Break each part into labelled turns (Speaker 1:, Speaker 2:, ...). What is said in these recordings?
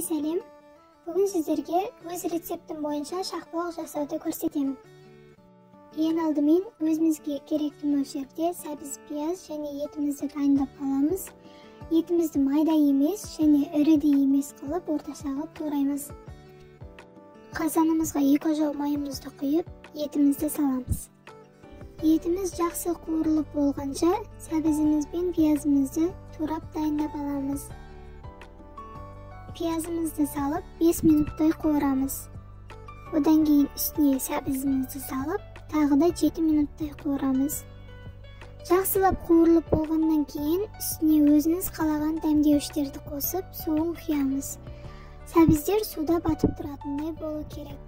Speaker 1: сәлем. Бүгін сіздерге өз рецептім бойынша шақпалақ жасауды көрсетемін. Ең алдымен өзімізге керекті мөлшерде сәбіз пияз және етімізді дайындап аламыз. Етімізді майда емес және ірі де емес қылып орташа қылып тураймыз. Қазанымызға 2 жау майымызды құйып, етімізді саламыз. Етіміз жақсы қуырылып болғанша, сәбізіміз бен пиязымызды турап дайындап аламыз. Пиязымызды салып 5 минуттай қуырамыз. Одан кейін үстіне сәбізімізді салып, тағы да 7 минуттай қуырамыз. Жақсылап қуырылып болғаннан кейін үстіне өзіңіз қалаған дәмдеуіштерді қосып, суын құямыз. Сәбіздер суда батып тұратындай болу керек.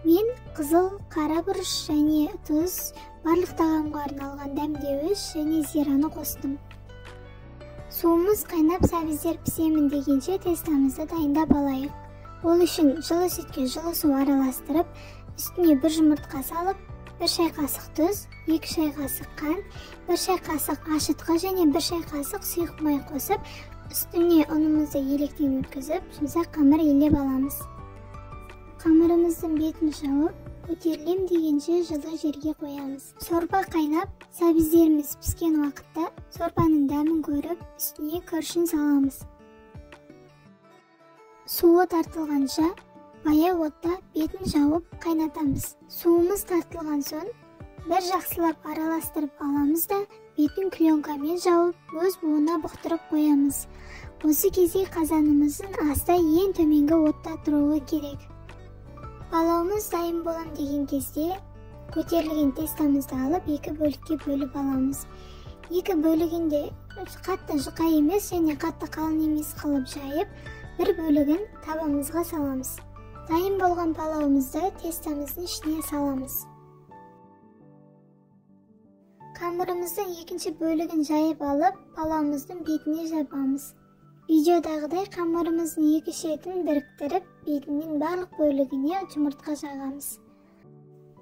Speaker 1: Мен қызыл, қара бұрыш және тұз, барлық тағамға арналған дәмдеуіш және зираны қостым. Суымыз қайнап сәбіздер пісемін дегенше тестамызды дайындап алайық. Ол үшін жылы сүтке жылы су араластырып, үстіне 1 жұмыртқа салып, 1 шай қасық тұз, 2 шай қасық қант, 1 шай қасық ашытқы және 1 шай қасық сұйық май қосып, үстіне ұнымызды електен өткізіп, жұмсақ қамыр елеп аламыз. Қамырымыздың бетін жауып, көтерілем дегенше жылы жерге қоямыз. Сорпа қайнап, сәбіздеріміз піскен уақытта сорпаның дәмін көріп, үстіне көршін саламыз. Суы тартылғанша, баяу отта бетін жауып қайнатамыз. Суымыз тартылған соң, бір жақсылап араластырып аламыз да, бетін пленкамен жауып, өз буына бұқтырып қоямыз. Осы кезде қазанымыздың аста ең төменгі отта тұруы керек. Палауымыз дайын болам деген кезде көтерілген тестамызды алып 2 бөлікке бөліп аламыз. 2 бөлігінде қатты жұқа емес және қатты қалың емес қылып жайып, 1 бөлігін табамызға саламыз. Дайын болған палауымызды тестамыздың ішіне саламыз. Қамырымыздың 2 бөлігін жайып алып, палауымыздың бетіне жабамыз. Видеодағыдай қамырымыздың 2 шетін біріктіріп, бетінің барлық бөлігіне жұмыртқа жағамыз.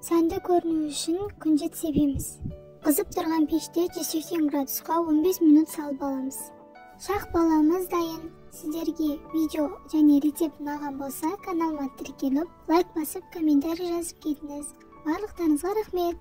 Speaker 1: Сәнді көріну үшін күнжет себеміз. Қызып тұрған пеште 180 градусқа 15 минут салып аламыз. Шақпалағымыз дайын. Сіздерге видео және рецепт ұнаған болса, каналыма тіркеліп, лайк басып, комментарий жазып кетіңіз. Барлықтарыңызға рахмет.